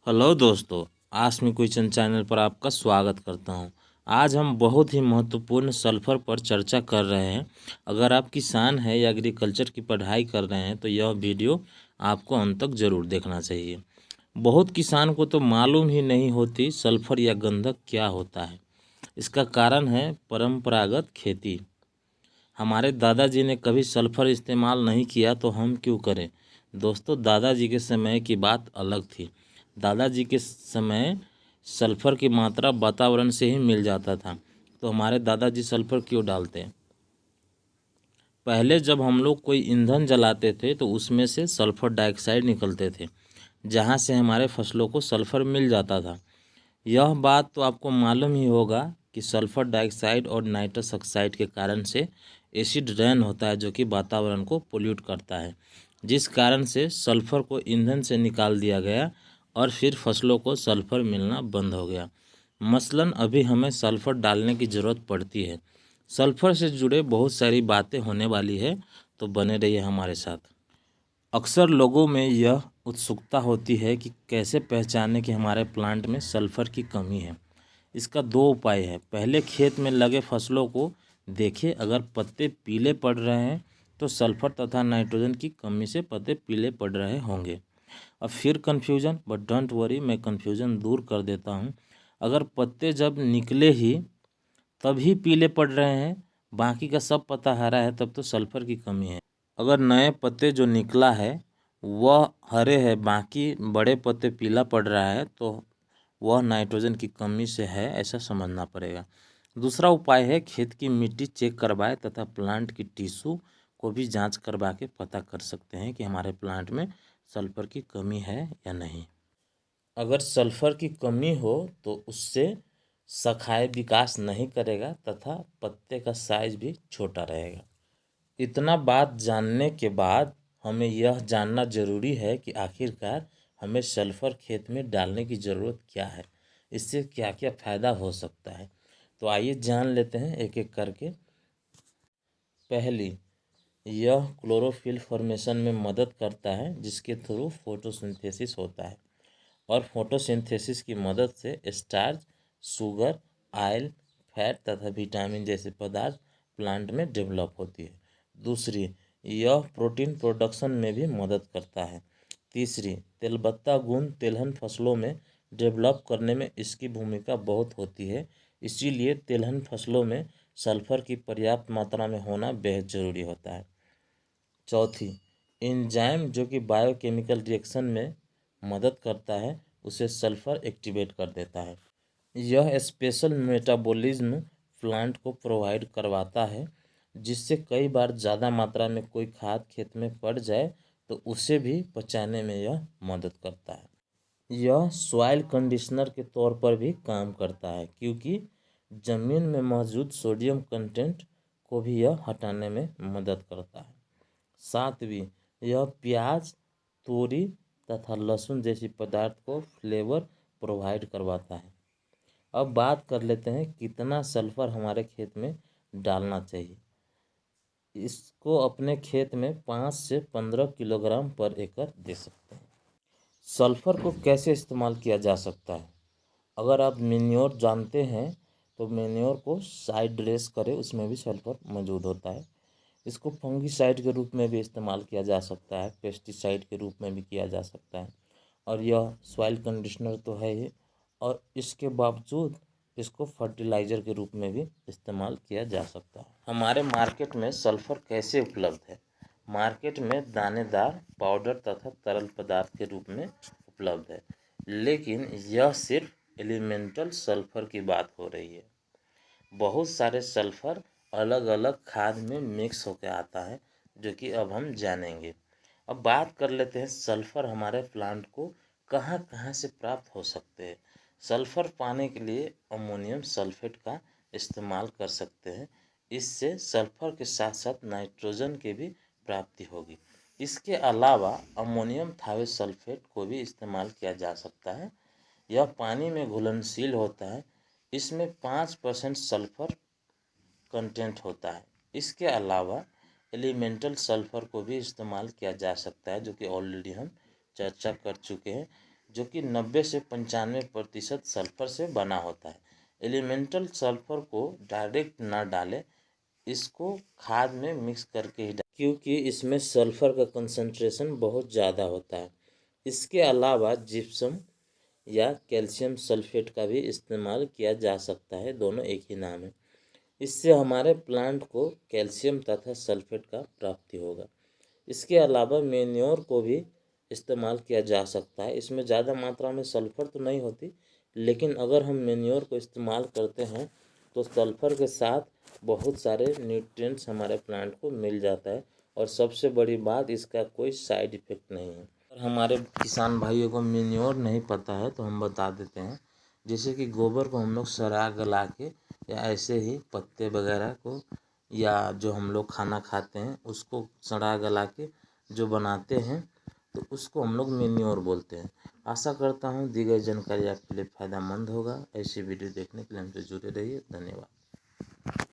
Hello दोस्तों, आस्मी question channel पर आपका स्वागत करता हूं। आज हम बहुत ही महत्वपूर्ण सल्फर पर चर्चा कर रहे हैं। अगर आप किसान हैं या एग्रीकल्चर की पढ़ाई कर रहे हैं तो यह वीडियो आपको अंत तक ज़रूर देखना चाहिए। बहुत किसान को तो मालूम ही नहीं होती सल्फर या गंधक क्या होता है। इसका कारण है परंपरागत खेती। हमारे दादाजी ने कभी सल्फर इस्तेमाल नहीं किया तो हम क्यों करें। दोस्तों, दादाजी के समय की बात अलग थी। दादाजी के समय सल्फर की मात्रा वातावरण से ही मिल जाता था, तो हमारे दादाजी सल्फर क्यों डालते हैं। पहले जब हम लोग कोई ईंधन जलाते थे तो उसमें से सल्फर डाइऑक्साइड निकलते थे, जहाँ से हमारे फसलों को सल्फर मिल जाता था। यह बात तो आपको मालूम ही होगा कि सल्फर डाइऑक्साइड और नाइट्रस ऑक्साइड के कारण से एसिड रेन होता है, जो कि वातावरण को पोल्यूट करता है, जिस कारण से सल्फर को ईंधन से निकाल दिया गया और फिर फसलों को सल्फर मिलना बंद हो गया। मसलन अभी हमें सल्फर डालने की ज़रूरत पड़ती है। सल्फर से जुड़े बहुत सारी बातें होने वाली है, तो बने रहिए हमारे साथ। अक्सर लोगों में यह उत्सुकता होती है कि कैसे पहचानें कि हमारे प्लांट में सल्फर की कमी है। इसका दो उपाय है। पहले खेत में लगे फसलों को देखें, अगर पत्ते पीले पड़ रहे हैं तो सल्फर तथा नाइट्रोजन की कमी से पत्ते पीले पड़ रहे होंगे। अब फिर कन्फ्यूज़न, बट डोंट वरी, मैं कन्फ्यूज़न दूर कर देता हूँ। अगर पत्ते जब निकले ही तभी पीले पड़ रहे हैं, बाकी का सब पत्ता हरा है, तब तो सल्फर की कमी है। अगर नए पत्ते जो निकला है वह हरे है, बाकी बड़े पत्ते पीला पड़ रहा है, तो वह नाइट्रोजन की कमी से है, ऐसा समझना पड़ेगा। दूसरा उपाय है खेत की मिट्टी चेक करवाए तथा प्लांट की टिश्यू को भी जांच करवा के पता कर सकते हैं कि हमारे प्लांट में सल्फर की कमी है या नहीं। अगर सल्फर की कमी हो तो उससे शाखाएं विकास नहीं करेगा तथा पत्ते का साइज भी छोटा रहेगा। इतना बात जानने के बाद हमें यह जानना जरूरी है कि आखिरकार हमें सल्फर खेत में डालने की ज़रूरत क्या है, इससे क्या क्या फ़ायदा हो सकता है। तो आइए जान लेते हैं एक एक करके। पहली, यह क्लोरोफिल फॉर्मेशन में मदद करता है, जिसके थ्रू फोटोसिंथेसिस होता है, और फोटोसिंथेसिस की मदद से स्टार्च, शुगर, ऑयल, फैट तथा विटामिन जैसे पदार्थ प्लांट में डेवलप होती है। दूसरी, यह प्रोटीन प्रोडक्शन में भी मदद करता है। तीसरी, तेलबत्ता गुण तेलहन फसलों में डेवलप करने में इसकी भूमिका बहुत होती है, इसीलिए तेलहन फसलों में सल्फर की पर्याप्त मात्रा में होना बेहद ज़रूरी होता है। चौथी, एंजाइम जो कि बायोकेमिकल रिएक्शन में मदद करता है, उसे सल्फर एक्टिवेट कर देता है। यह स्पेशल मेटाबॉलिज्म प्लांट को प्रोवाइड करवाता है, जिससे कई बार ज़्यादा मात्रा में कोई खाद खेत में पड़ जाए तो उसे भी पचाने में यह मदद करता है। यह सॉइल कंडीशनर के तौर पर भी काम करता है, क्योंकि ज़मीन में मौजूद सोडियम कंटेंट को भी यह हटाने में मदद करता है। सातवीं, यह प्याज, तोरी तथा लहसुन जैसी पदार्थ को फ्लेवर प्रोवाइड करवाता है। अब बात कर लेते हैं कितना सल्फर हमारे खेत में डालना चाहिए। इसको अपने खेत में 5 से 15 किलोग्राम पर एकड़ दे सकते हैं। सल्फर को कैसे इस्तेमाल किया जा सकता है। अगर आप मेन्योर जानते हैं तो मेन्योर को साइड ड्रेस करें, उसमें भी सल्फर मौजूद होता है। इसको फंगीसाइड के रूप में भी इस्तेमाल किया जा सकता है, पेस्टिसाइड के रूप में भी किया जा सकता है, और यह सॉइल कंडीशनर तो है ही, और इसके बावजूद इसको फर्टिलाइज़र के रूप में भी इस्तेमाल किया जा सकता है। हमारे मार्केट में सल्फर कैसे उपलब्ध है। मार्केट में दानेदार, पाउडर तथा तरल पदार्थ के रूप में उपलब्ध है, लेकिन यह सिर्फ एलिमेंटल सल्फर की बात हो रही है। बहुत सारे सल्फर अलग अलग खाद में मिक्स होकर आता है, जो कि अब हम जानेंगे। अब बात कर लेते हैं सल्फर हमारे प्लांट को कहाँ कहाँ से प्राप्त हो सकते हैं। सल्फर पाने के लिए अमोनियम सल्फेट का इस्तेमाल कर सकते हैं। इससे सल्फर के साथ साथ नाइट्रोजन की भी प्राप्ति होगी। इसके अलावा अमोनियम थायोसल्फेट को भी इस्तेमाल किया जा सकता है। यह पानी में घुलनशील होता है। इसमें 5% सल्फर कंटेंट होता है। इसके अलावा एलिमेंटल सल्फर को भी इस्तेमाल किया जा सकता है, जो कि ऑलरेडी हम चर्चा कर चुके हैं। जो कि 90 से 95% सल्फर से बना होता है। एलिमेंटल सल्फर को डायरेक्ट ना डालें, इसको खाद में मिक्स करके ही डालें, क्योंकि इसमें सल्फर का कंसंट्रेशन बहुत ज़्यादा होता है। इसके अलावा जिप्सम या कैल्शियम सल्फेट का भी इस्तेमाल किया जा सकता है, दोनों एक ही नाम है। इससे हमारे प्लांट को कैल्शियम तथा सल्फेट का प्राप्ति होगा। इसके अलावा मेन्योर को भी इस्तेमाल किया जा सकता है। इसमें ज़्यादा मात्रा में सल्फ़र तो नहीं होती, लेकिन अगर हम मेन्योर को इस्तेमाल करते हैं तो सल्फ़र के साथ बहुत सारे न्यूट्रिएंट्स हमारे प्लांट को मिल जाता है, और सबसे बड़ी बात, इसका कोई साइड इफ़ेक्ट नहीं है। और हमारे किसान भाइयों को मेन्योर नहीं पता है तो हम बता देते हैं। जैसे कि गोबर को हम लोग सड़ा गला के या ऐसे ही पत्ते वगैरह को, या जो हम लोग खाना खाते हैं उसको सड़ा गला के जो बनाते हैं, तो उसको हम लोग मेन्योर बोलते हैं। आशा करता हूँ दी गई जानकारी आपके लिए फ़ायदेमंद होगा। ऐसी वीडियो देखने के लिए हमसे जुड़े रहिए। धन्यवाद।